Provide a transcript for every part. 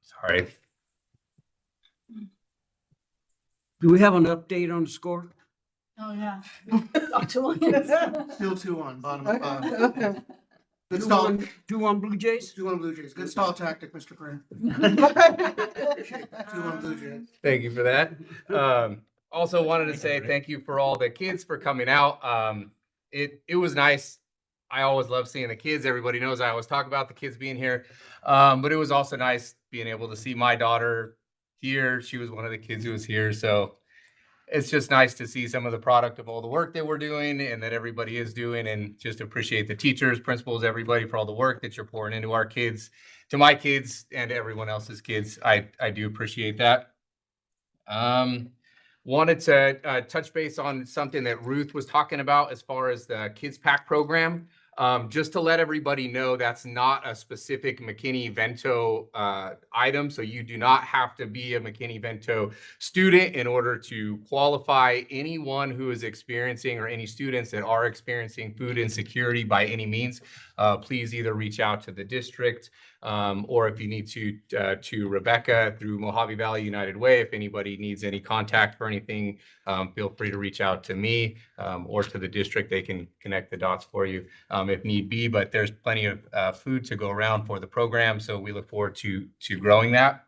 Sorry. Do we have an update on the score? Oh, yeah. Still 2-1, bottom of 5. Good stall. 2-1 Blue Jays? 2-1 Blue Jays. Good stall tactic, Mr. Crane. 2-1 Blue Jays. Thank you for that. Also wanted to say thank you for all the kids for coming out. It was nice. I always love seeing the kids. Everybody knows I always talk about the kids being here. But it was also nice being able to see my daughter here. She was one of the kids who was here. So it's just nice to see some of the product of all the work that we're doing and that everybody is doing, and just appreciate the teachers, principals, everybody for all the work that you're pouring into our kids, to my kids and to everyone else's kids. I do appreciate that. Wanted to touch base on something that Ruth was talking about as far as the Kids Pack program. Just to let everybody know, that's not a specific McKinney-Vento item. So you do not have to be a McKinney-Vento student in order to qualify. Anyone who is experiencing, or any students that are experiencing food insecurity by any means, please either reach out to the district, or if you need to Rebecca through Mojave Valley United Way. If anybody needs any contact for anything, feel free to reach out to me or to the district. They can connect the dots for you if need be, but there's plenty of food to go around for the program. So we look forward to growing that.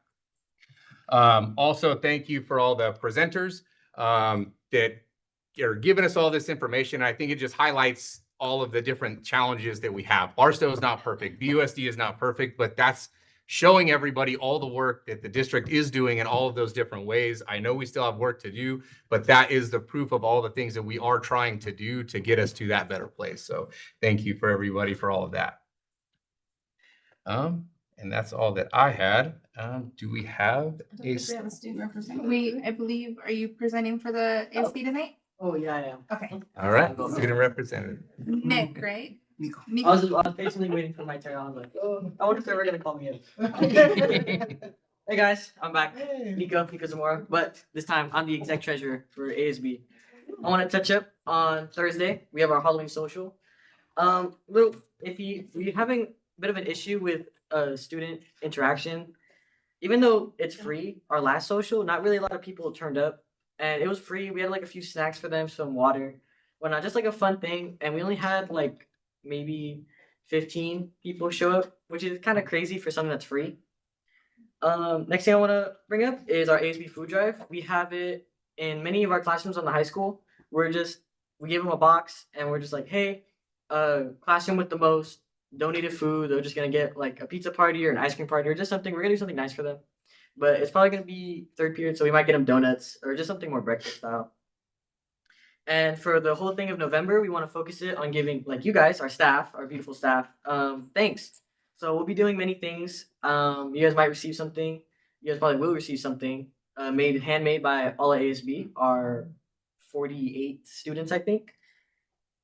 Also, thank you for all the presenters that are giving us all this information. I think it just highlights all of the different challenges that we have. Barstow is not perfect. BUSD is not perfect, but that's showing everybody all the work that the district is doing in all of those different ways. I know we still have work to do, but that is the proof of all the things that we are trying to do to get us to that better place. So thank you for everybody for all of that. And that's all that I had. Do we have We have a student representative. I believe, are you presenting for the ASB tonight? Oh, yeah, I am. Okay. all right, student representative. Nick, right? Nico. Nick. I was patiently waiting for my turn. I was like, oh, I wonder if they were gonna call me in. Hey guys, I'm back. Nico Zamora, but this time I'm the exec treasurer for ASB. I want to touch up on Thursday. We have our Halloween social. If you're having a bit of an issue with student interaction, even though it's free, our last social, not really a lot of people turned up, and it was free. We had like a few snacks for them, some water, whatnot, just like a fun thing, and we only had like maybe 15 people show up, which is kind of crazy for something that's free. Next thing I want to bring up is our ASB food drive. We have it in many of our classrooms on the high school. We give them a box and we're just like, hey, classroom with the most donated food, they're just gonna get like a pizza party or an ice cream party or just something. We're gonna do something nice for them, but it's probably gonna be third period, so we might get them donuts or just something more breakfast style. And for the whole thing of November, we want to focus it on giving, like you guys, our staff, our beautiful staff, thanks. So we'll be doing many things. You guys might receive something. You guys probably will receive something handmade by all at ASB, our 48 students, I think.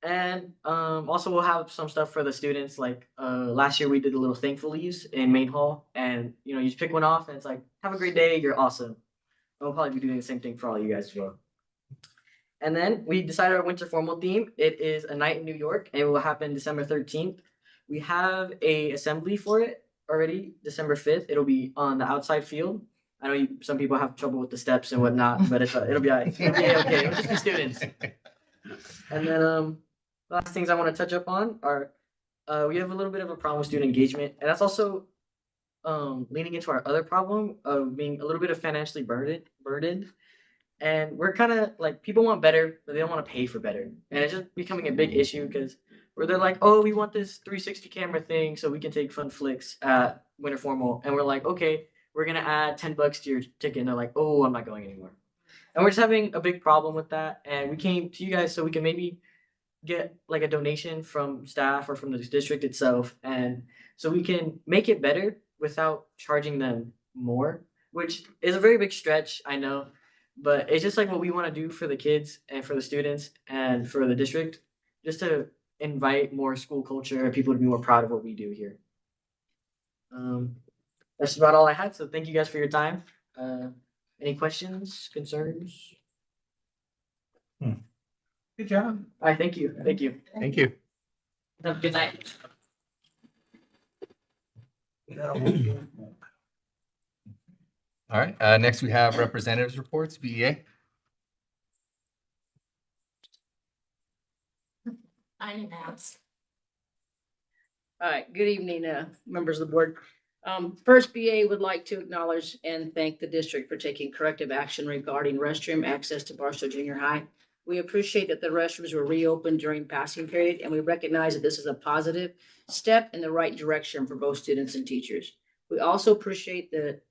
And also we'll have some stuff for the students. Like last year we did the little thankful leaves in main hall, and you just pick one off and it's like, have a great day, you're awesome. And we'll probably be doing the same thing for all you guys as well. And then we decided our winter formal theme. It is a night in New York, and it will happen December 13th. We have a assembly for it already, December 5th. It'll be on the outside field. I know some people have trouble with the steps and whatnot, but it'll be all right. It'll be okay. It'll just be students. And then last things I want to touch up on are we have a little bit of a problem with student engagement, and that's also leaning into our other problem of being a little bit of financially burdened. And we're kind of like, people want better, but they don't want to pay for better. And it's just becoming a big issue because where they're like, oh, we want this 360 camera thing so we can take fun flicks at winter formal. And we're like, okay, we're going to add $10 to your ticket. And they're like, oh, I'm not going anymore. And we're just having a big problem with that. And we came to you guys so we can maybe get like a donation from staff or from the district itself. And so we can make it better without charging them more, which is a very big stretch, I know. But it's just like what we want to do for the kids and for the students and for the district, just to invite more school culture and people to be more proud of what we do here. That's about all I had. So thank you guys for your time. Any questions, concerns? Good job. All right, thank you. Thank you. Thank you. Have a good night. All right, next we have representatives reports, BEA. I didn't ask. All right, good evening, members of the board. First, BA would like to acknowledge and thank the district for taking corrective action regarding restroom access to Barstow Junior High. We appreciate that the restrooms were reopened during passing period, and we recognize that this is a positive step in the right direction for both students and teachers. We also appreciate that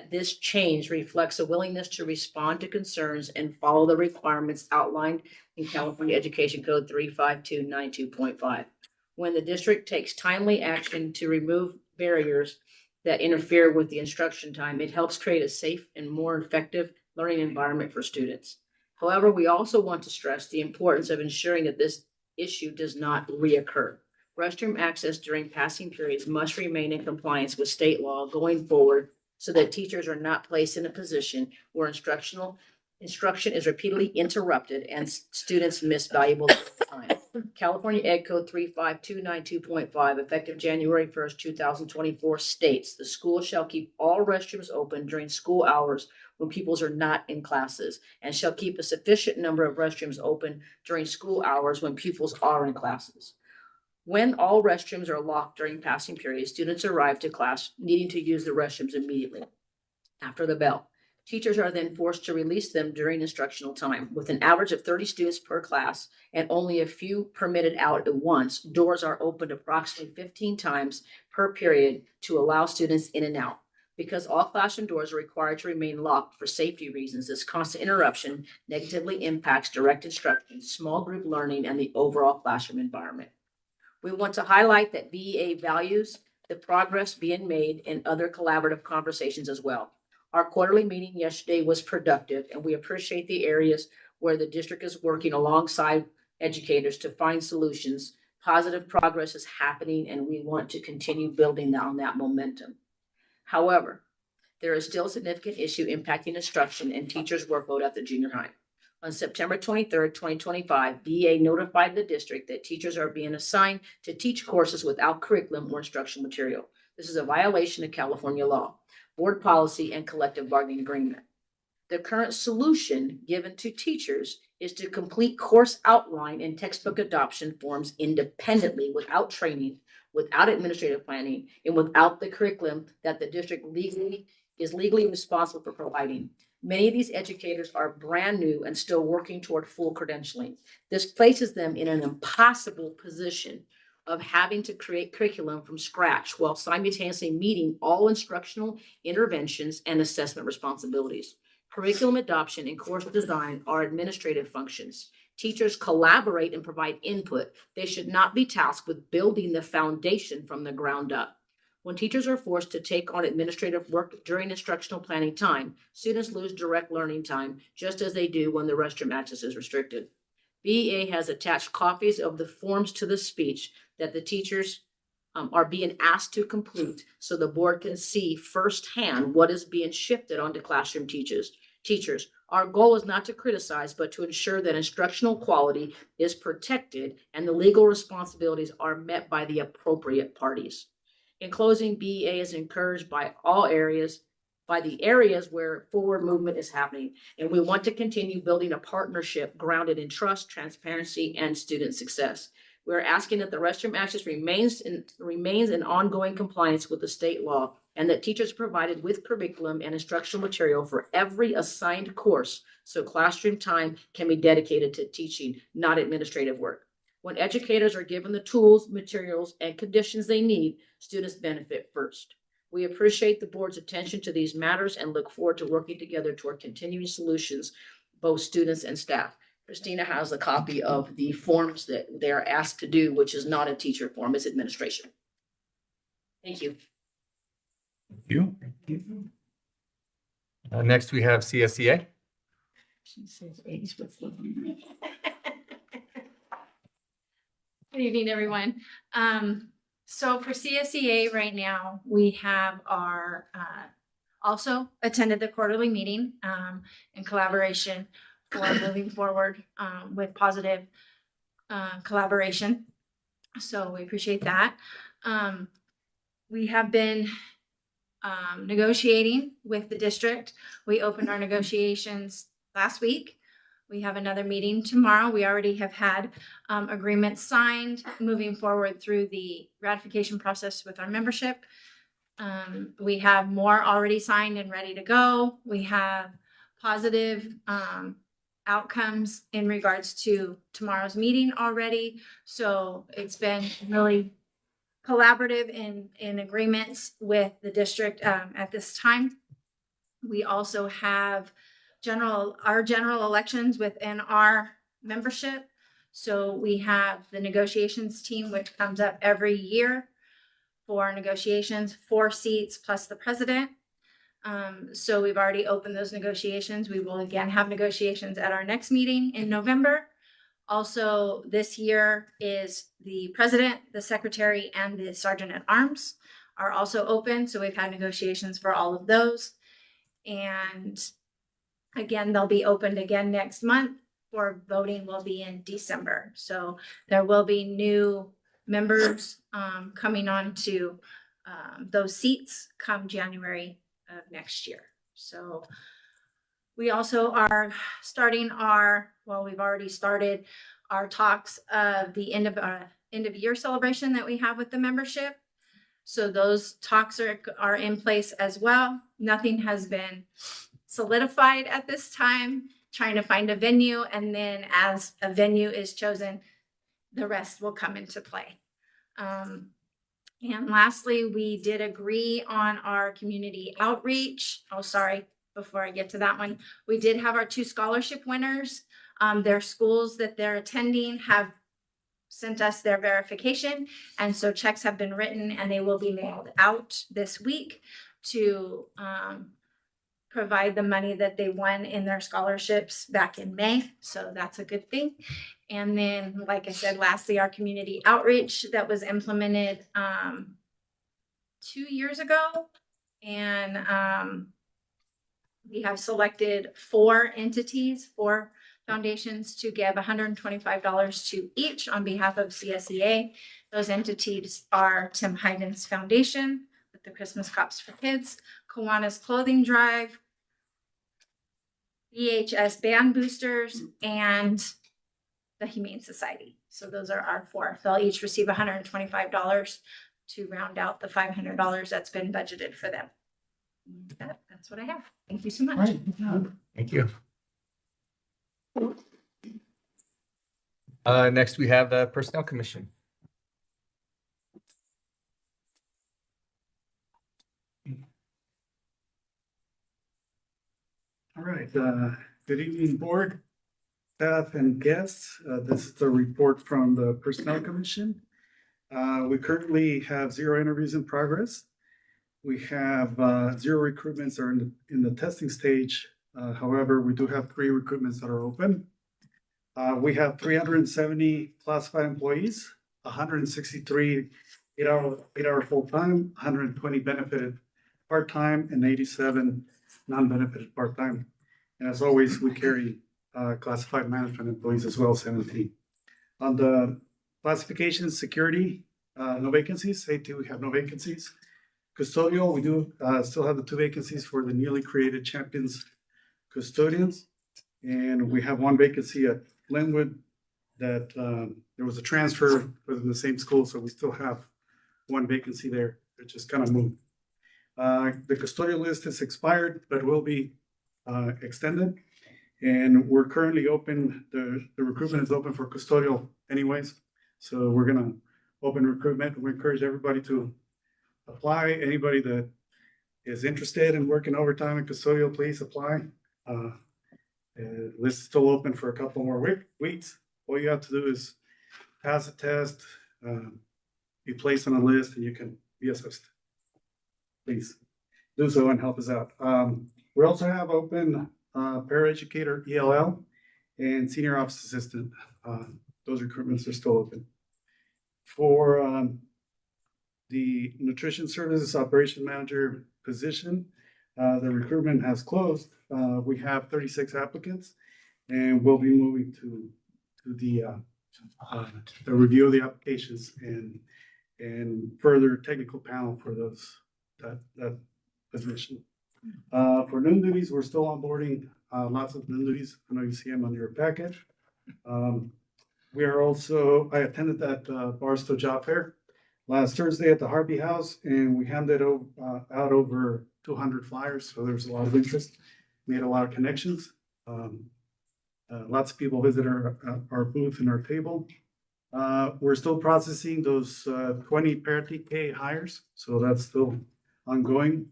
this change reflects a willingness to respond to concerns and follow the requirements outlined in California Education Code 35292.5. When the district takes timely action to remove barriers that interfere with the instruction time, it helps create a safe and more effective learning environment for students. However, we also want to stress the importance of ensuring that this issue does not reoccur. Restroom access during passing periods must remain in compliance with state law going forward so that teachers are not placed in a position where instruction is repeatedly interrupted and students miss valuable time. California Ed Code 35292.5, effective January 1st, 2024, states the school shall keep all restrooms open during school hours when pupils are not in classes, and shall keep a sufficient number of restrooms open during school hours when pupils are in classes. When all restrooms are locked during passing periods, students arrive to class needing to use the restrooms immediately after the bell. Teachers are then forced to release them during instructional time. With an average of 30 students per class and only a few permitted out at once, doors are opened approximately 15 times per period to allow students in and out. Because all classroom doors are required to remain locked for safety reasons, this constant interruption negatively impacts direct instruction, small group learning, and the overall classroom environment. We want to highlight that BEA values the progress being made in other collaborative conversations as well. Our quarterly meeting yesterday was productive, and we appreciate the areas where the district is working alongside educators to find solutions. Positive progress is happening, and we want to continue building on that momentum. However, there is still a significant issue impacting instruction and teachers' workload at the junior high. On September 23rd, 2025, BEA notified the district that teachers are being assigned to teach courses without curriculum or instructional material. This is a violation of California law, board policy, and collective bargaining agreement. The current solution given to teachers is to complete course outline and textbook adoption forms independently without training, without administrative planning, and without the curriculum that the district is legally responsible for providing. Many of these educators are brand new and still working toward full credentialing. This places them in an impossible position of having to create curriculum from scratch while simultaneously meeting all instructional interventions and assessment responsibilities. Curriculum adoption and course design are administrative functions. Teachers collaborate and provide input. They should not be tasked with building the foundation from the ground up. When teachers are forced to take on administrative work during instructional planning time, students lose direct learning time, just as they do when the restroom access is restricted. BEA has attached copies of the forms to the speech that the teachers are being asked to complete so the board can see firsthand what is being shifted onto classroom teachers. Our goal is not to criticize, but to ensure that instructional quality is protected and the legal responsibilities are met by the appropriate parties. In closing, BEA is encouraged by the areas where forward movement is happening, and we want to continue building a partnership grounded in trust, transparency, and student success. We're asking that the restroom access remains in ongoing compliance with the state law, and that teachers are provided with curriculum and instructional material for every assigned course, so classroom time can be dedicated to teaching, not administrative work. When educators are given the tools, materials, and conditions they need, students benefit first. We appreciate the board's attention to these matters and look forward to working together toward continuing solutions, both students and staff. Christina has a copy of the forms that they are asked to do, which is not a teacher form, it's administration. Thank you. Thank you. Next we have CSEA. She says age, but Good evening, everyone. So for CSEA right now, we have our also attended the quarterly meeting in collaboration for moving forward with positive collaboration. So we appreciate that. We have been negotiating with the district. We opened our negotiations last week. We have another meeting tomorrow. We already have had agreements signed, moving forward through the ratification process with our membership. We have more already signed and ready to go. We have positive outcomes in regards to tomorrow's meeting already. So it's been really collaborative in agreements with the district at this time. We also have our general elections within our membership. So we have the negotiations team, which comes up every year for negotiations, 4 seats plus the president. So we've already opened those negotiations. We will again have negotiations at our next meeting in November. Also, this year is the president, the secretary, and the sergeant at arms are also open. So we've had negotiations for all of those. And again, they'll be opened again next month, for voting will be in December. So there will be new members coming on to those seats come January of next year. So we also are starting we've already started our talks of the end of year celebration that we have with the membership. So those talks are in place as well. Nothing has been solidified at this time, trying to find a venue. And then as a venue is chosen, the rest will come into play. And lastly, we did agree on our community outreach. Oh, sorry, before I get to that one, we did have our 2 scholarship winners. Their schools that they're attending have sent us their verification. And so checks have been written and they will be mailed out this week to provide the money that they won in their scholarships back in May. So that's a good thing. And then, like I said, lastly, our community outreach that was implemented 2 years ago. And we have selected 4 entities, 4 foundations to give $125 to each on behalf of CSEA. Those entities are Tim Hyden's Foundation with the Christmas Cops for Kids, Kiwanis Clothing Drive, EHS Band Boosters, and the Humane Society. So those are our 4. They'll each receive $125 to round out the $500 that's been budgeted for them. That's what I have. Thank you so much. Thank you. Next, we have the Personnel Commission. All right, good evening, board, staff, and guests. This is the report from the Personnel Commission. We currently have 0 interviews in progress. We have 0 recruitments are in the testing stage. However, we do have 3 recruitments that are open. We have 370 classified employees, 163 eight-hour full-time, 120 benefited part-time, and 87 non-benefited part-time. And as always, we carry classified management employees as well, 17. On the classification security, no vacancies. Safety, we have no vacancies. Custodial, we do still have the 2 vacancies for the newly created champions custodians. And we have 1 vacancy at Glenwood that there was a transfer within the same school, so we still have 1 vacancy there. It just kind of moved. The custodial list is expired, but will be extended. And we're currently open, the recruitment is open for custodial anyways. So we're gonna open recruitment. We encourage everybody to apply. Anybody that is interested in working overtime in custodial, please apply. List is still open for a couple more weeks. All you have to do is pass a test, be placed on a list, and you can be assessed. Please do so and help us out. We also have open paraeducator ELL and senior office assistant. Those recruitments are still open. For the nutrition services operation manager position, the recruitment has closed. We have 36 applicants, and we'll be moving to the review of the applications and further technical panel for those that position. For noon duties, we're still onboarding, lots of noon duties. I know you see them on your package. We are also, I attended that, Barstow Job Fair last Thursday at the Harvey House, and we handed out over 200 flyers, so there's a lot of interest. Made a lot of connections. Lots of people visit our booth and our table. We're still processing those 20 para-TK hires, so that's still ongoing.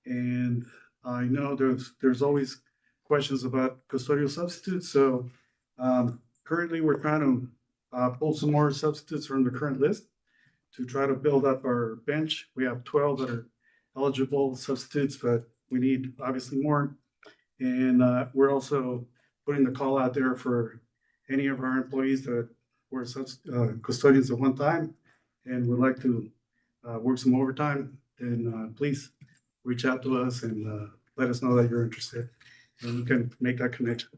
And I know there's always questions about custodial substitutes, so currently we're trying to pull some more substitutes from the current list to try to build up our bench. We have 12 that are eligible substitutes, but we need obviously more. And we're also putting the call out there for any of our employees that were custodians at one time and would like to work some overtime, then please reach out to us and let us know that you're interested, and we can make that connection.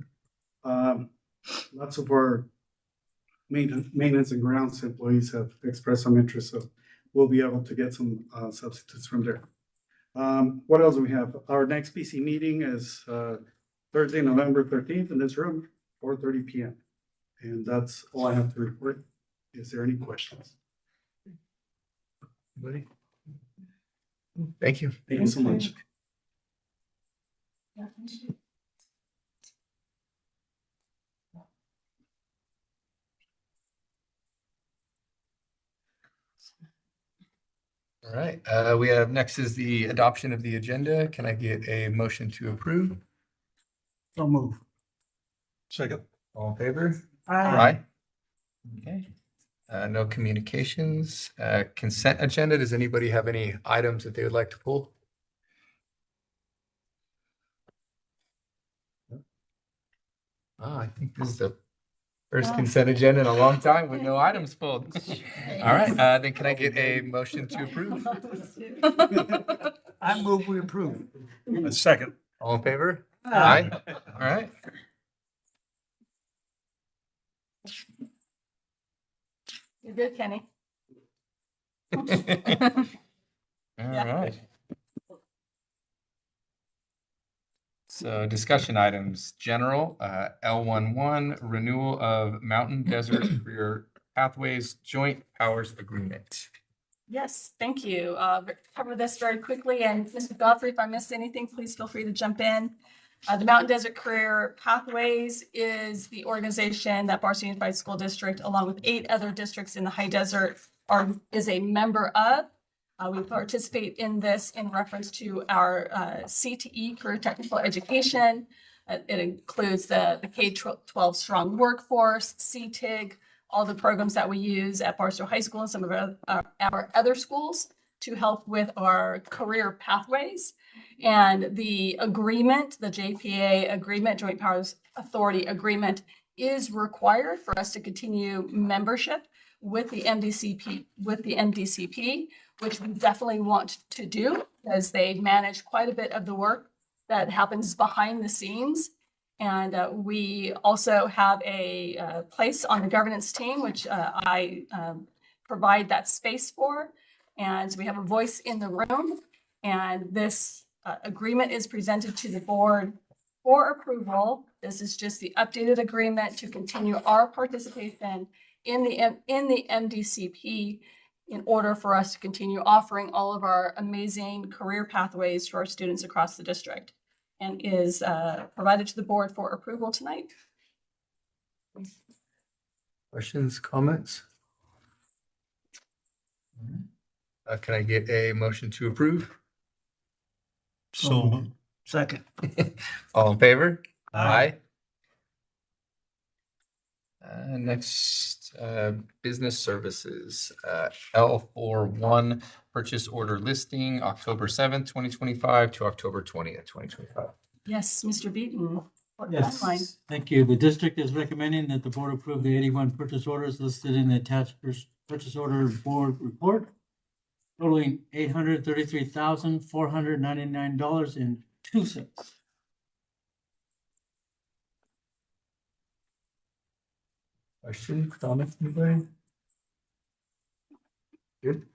Lots of our maintenance and grounds employees have expressed some interest, so we'll be able to get some substitutes from there. What else do we have? Our next PC meeting is Thursday, November 13th in this room, 4:30 p.m. And that's all I have to report. Is there any questions? Anybody? Thank you. Thank you so much. All right, we have next is the adoption of the agenda. Can I get a motion to approve? So move. Second. All in favor? Aye. Okay. No communications. Consent agenda. Does anybody have any items that they would like to pull? I think this is the first consent agenda in a long time with no items pulled. All right, then can I get a motion to approve? I move we approve. A second. All in favor? Aye. All right. You're good, Kenny. All right. So discussion items, general, L11, renewal of Mountain Desert Career Pathways Joint Powers Agreement. Yes, thank you. Cover this very quickly, and Mr. Godfrey, if I missed anything, please feel free to jump in. The Mountain Desert Career Pathways is the organization that Barstow Unified School District, along with 8 other districts in the High Desert, is a member of. We participate in this in reference to our CTE, Career Technical Education. It includes the K-12 Strong Workforce, CTIG, all the programs that we use at Barstow High School and some of our other schools to help with our career pathways. And the agreement, the JPA agreement, Joint Powers Authority agreement, is required for us to continue membership with the MDCP, which we definitely want to do because they manage quite a bit of the work that happens behind the scenes. And we also have a place on the governance team, which I provide that space for. And we have a voice in the room. And this agreement is presented to the board for approval. This is just the updated agreement to continue our participation in the MDCP in order for us to continue offering all of our amazing career pathways to our students across the district, and is provided to the board for approval tonight. Questions, comments? Can I get a motion to approve? So second. All in favor? Aye. Next, business services, L41 purchase order listing, October 7th, 2025 to October 20th, 2025. Yes, Mr. Beaton. what timeline? Yes, thank you. The district is recommending that the board approve the 81 purchase orders listed in the attached purchase order board report, totaling $833,499.02. Questions, comments, anybody? Good.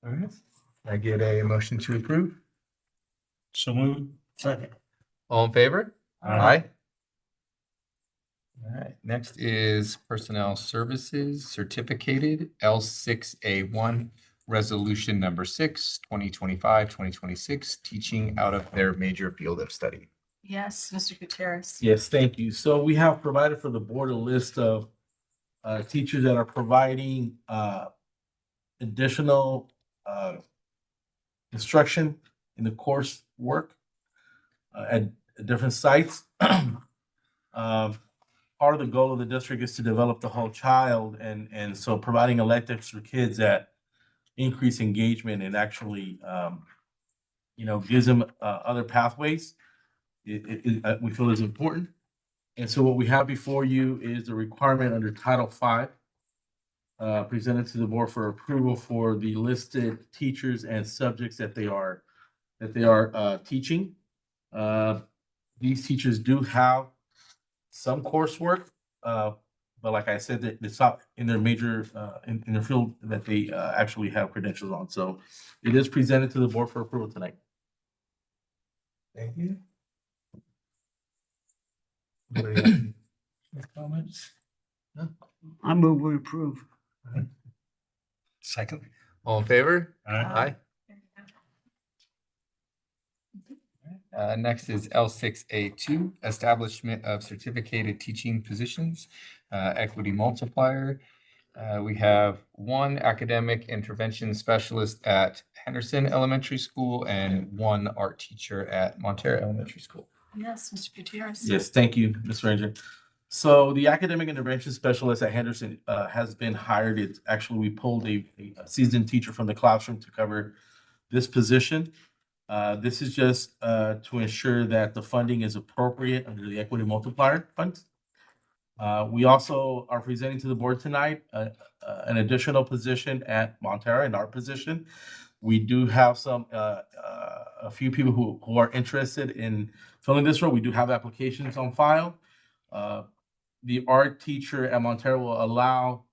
All right. Can I get a motion to approve? So moved. Second. All in favor? Aye. All right, next is Personnel Services Certificated L6A1, Resolution number 6, 2025-2026, teaching out of their major field of study. Yes, Mr. Gutierrez. Yes, thank you. So we have provided for the board a list of teachers that are providing additional instruction in the course work at different sites. Part of the goal of the district is to develop the whole child, and so providing electives for kids that increase engagement and actually gives them other pathways. We feel is important. And so what we have before you is the requirement under Title V presented to the board for approval for the listed teachers and subjects that they are teaching. These teachers do have some coursework, but like I said, it's not in their major in their field that they actually have credentials on. So it is presented to the board for approval tonight. Thank you. Anybody have any comments? I move we approve. Second. All in favor? Aye. Next is L6A2, Establishment of Certificated Teaching Positions, Equity Multiplier. We have one academic intervention specialist at Henderson Elementary School and one art teacher at Montero Elementary School. Yes, Mr. Gutierrez. Yes, thank you, Ms. Ranger. So the academic intervention specialist at Henderson has been hired. It's actually, we pulled a seasoned teacher from the classroom to cover this position. This is just to ensure that the funding is appropriate under the equity multiplier funds. We also are presenting to the board tonight an additional position at Montero, in our position. We do have a few people who are interested in filling this role. We do have applications on file. The art teacher at Montero will allow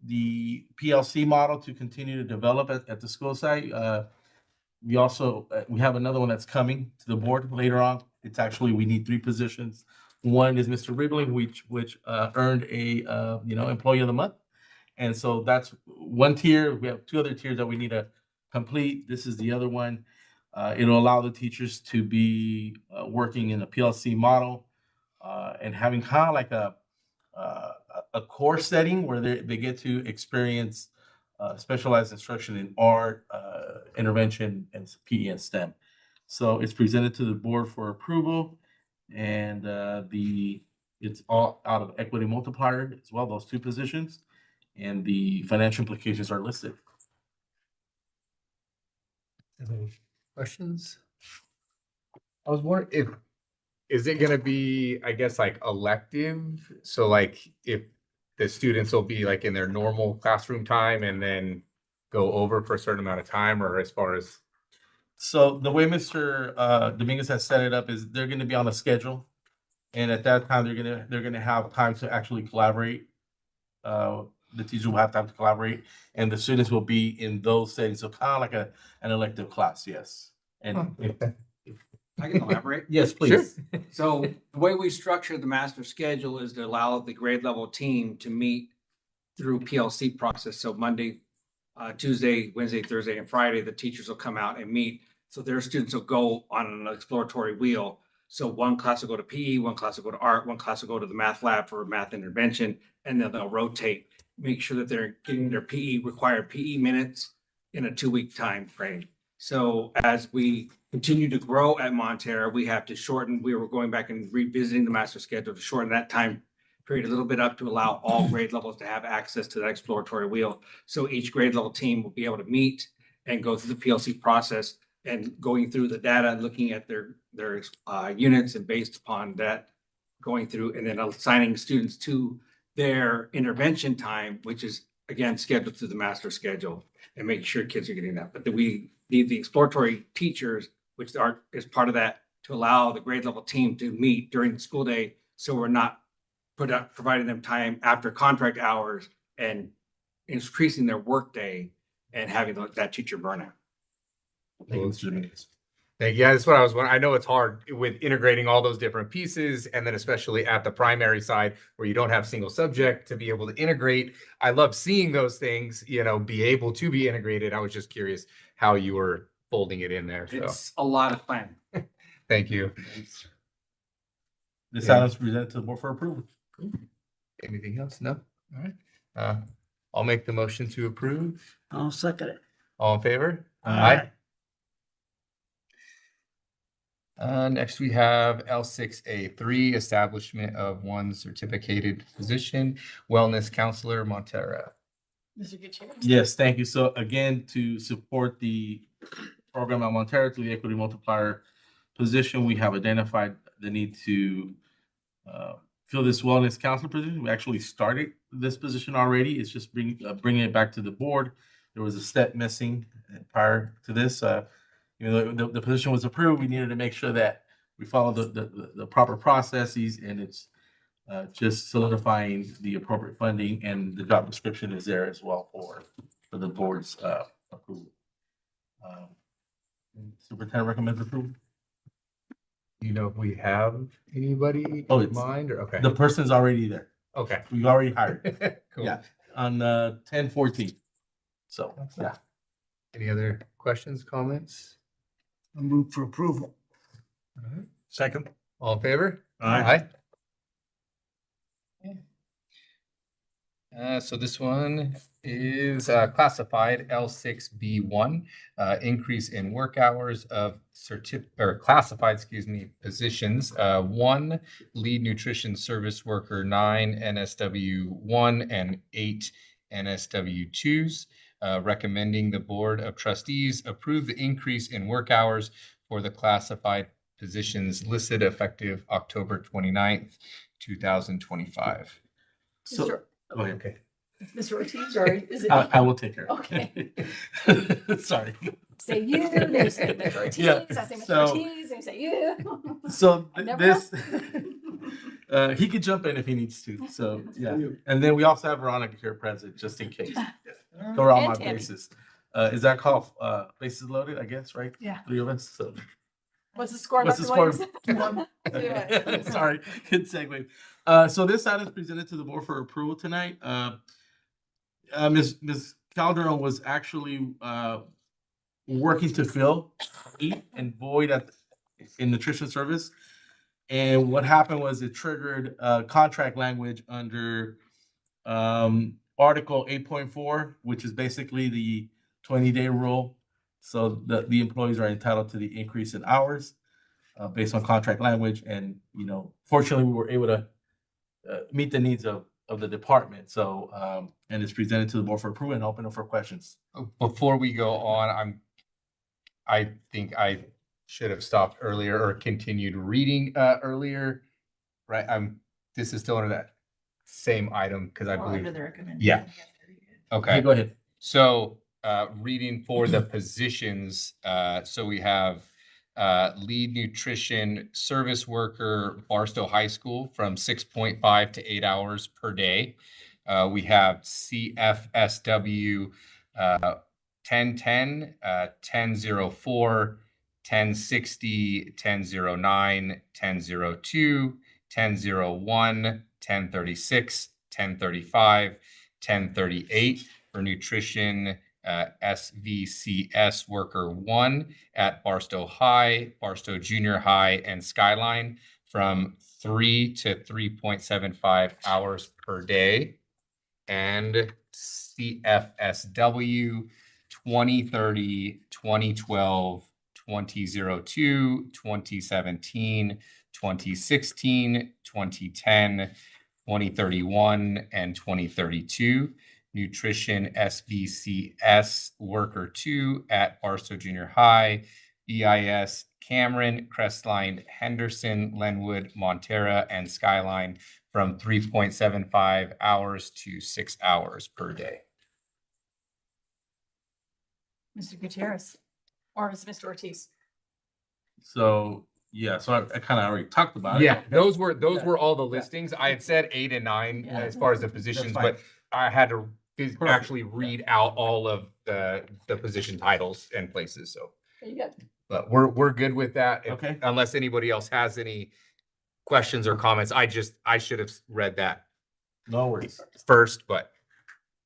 the PLC model to continue to develop at the school site. We have another one that's coming to the board later on. It's actually, we need 3 positions. One is Mr. Ribbling, which earned a Employee of the Month. And so that's one tier. We have 2 other tiers that we need to complete. This is the other one. It'll allow the teachers to be working in a PLC model and having kind of like a course setting where they get to experience specialized instruction in art, intervention, and PE and STEM. So it's presented to the board for approval, and it's all out of equity multiplier as well, those 2 positions, and the financial implications are listed. Any questions? I was wondering is it going to be, I guess, like elective? So like if the students will be like in their normal classroom time and then go over for a certain amount of time, or as far as? So the way Mr. Dominguez has set it up is they're going to be on a schedule, and at that time they're gonna have time to actually collaborate. The teacher will have time to collaborate, and the students will be in those settings. So kind of like an elective class, yes. And I can elaborate. yes, please. So the way we structure the master schedule is to allow the grade level team to meet through PLC process. So Monday, Tuesday, Wednesday, Thursday, and Friday, the teachers will come out and meet. So their students will go on an exploratory wheel. So one class will go to PE, one class will go to art, one class will go to the math lab for math intervention, and then they'll rotate, make sure that they're getting their required PE minutes in a 2-week time frame. So as we continue to grow at Montero, we have to shorten. We were going back and revisiting the master schedule to shorten that time period a little bit up to allow all grade levels to have access to that exploratory wheel. So each grade level team will be able to meet and go through the PLC process and going through the data, looking at their units, and based upon that, going through and then assigning students to their intervention time, which is again scheduled through the master schedule, and making sure kids are getting that. But we need the exploratory teachers, which is part of that, to allow the grade level team to meet during the school day, so we're not providing them time after contract hours and increasing their work day and having that teacher burnout. Thank you, Mr. Dominguez. Thank you. Yeah, that's what I was wondering. I know it's hard with integrating all those different pieces, and then especially at the primary side where you don't have single subject to be able to integrate. I love seeing those things, be able to be integrated. I was just curious how you were folding it in there. So It's a lot of planning. thank you. This Yeah. item is presented to the board for approval. Anything else? No? All right. I'll make the motion to approve. I'll second it. All in favor? Aye. Next we have L6A3, establishment of one certificated physician, wellness counselor, Montera. Mr. Gutierrez. Yes, thank you. So again, to support the program at Montero through the equity multiplier position, we have identified the need to fill this wellness counselor position. We actually started this position already. It's just bringing it back to the board. There was a step missing prior to this. Even though the position was approved, we needed to make sure that we follow the proper processes, and it's just solidifying the appropriate funding, and the job description is there as well for the board's approval. Superintendent recommends approval. You know if we have anybody Oh, in it's- mind or okay. The person's already there. Okay. We've already hired. Cool. Yeah, on 10/14. So, yeah. Any other questions, comments? I move for approval. All right. Second. All in favor? Aye. So this one is classified L6B1, increase in work hours of classified, positions. 1 lead nutrition service worker, 9 NSW1 and 8 NSW2s. Recommending the Board of Trustees approve the increase in work hours for the classified positions listed effective October 29th, 2025. So, Mr. go ahead. Okay. Mr. Ortiz, or is it? I will take care of Okay. it. Sorry. Say you, then you say Mr. Ortiz, Yeah, I say Mr. so- Ortiz, and you say you. So I never this, know. he could jump in if he needs to. So, yeah. And then we also have Veronica here present, just in case. Cover all And my Tammy. bases. Is that called bases loaded, I guess, right? Yeah. 3 of us, so. What's the score, What's Dr. the score? Williams? Do it. Sorry, good segue. So this item is presented to the board for approval tonight. Ms. Calderon was actually working to fill need and void in nutrition service. And what happened was it triggered contract language under Article 8.4, which is basically the 20-day rule. So the employees are entitled to the increase in hours based on contract language. And, fortunately, we were able to meet the needs of the department. So, and it's presented to the board for approval and open up for questions. Before we go on, I think I should have stopped earlier or continued reading earlier. Right? This is still under that same item because I believe. Yeah. Okay. Okay, go ahead. So, reading for the positions, so we have lead nutrition service worker, Barstow High School, from 6.5 to 8 hours per day. We have CFSW 1010, 1004, 1060, 1009, 1002, 1001, 1036, 1035, 1038 for nutrition SVCS worker 1 at Barstow High, Barstow Junior High, and Skyline from 3 to 3.75 hours per day. And CFSW 2030, 2012, 2002, 2017, 2016, 2010, 2031, and 2032. Nutrition SVCS Worker 2 at Barstow Junior High, BIS Cameron, Crestline, Henderson, Lenwood, Montera, and Skyline from 3.75 hours to 6 hours per day. Mr. Gutierrez, or is it Mr. Ortiz? So, yeah, so I kind of already talked about it. Yeah, those were all the listings. I had said 8 and 9 Yeah. as far as the positions, fine. but I had to Perfect. actually read out all of the position titles and places. So You got But we're good with that. Okay. Unless anybody else has any questions or comments. I should have read that No worries. first, but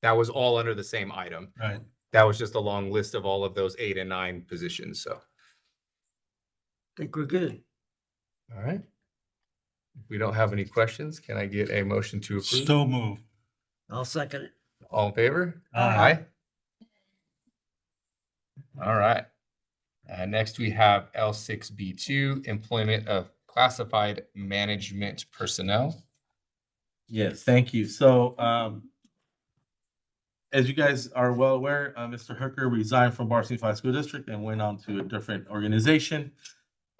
that was all under the same item. Right. That was just a long list of all of those 8 and 9 positions, so. Think we're good. All right. If we don't have any questions, can I get a motion to approve? So move. I'll second it. All in favor? Aye. All right. Next we have L6B2, employment of classified management personnel. Yes, thank you. So, as you guys are well aware, Mr. Hooker resigned from Barstow Unified School District and went on to a different organization.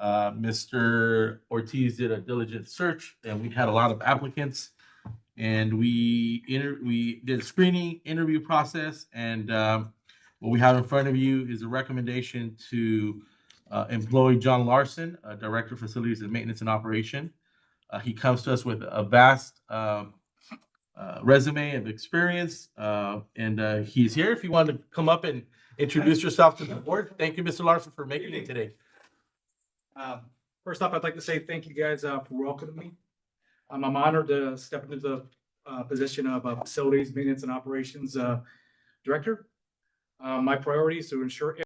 Mr. Ortiz did a diligent search and we had a lot of applicants. And we did a screening interview process, and what we have in front of you is a recommendation to employ John Larson, Director of Facilities and Maintenance and Operation. He comes to us with a vast resume of experience, and he's here. If you want to come up and introduce yourself to the board. Thank you, Mr. Larson, for making it today. First off, I'd like to say thank you guys for welcoming me. I'm honored to step into the position of Facilities, Maintenance and Operations Director. My priority is to ensure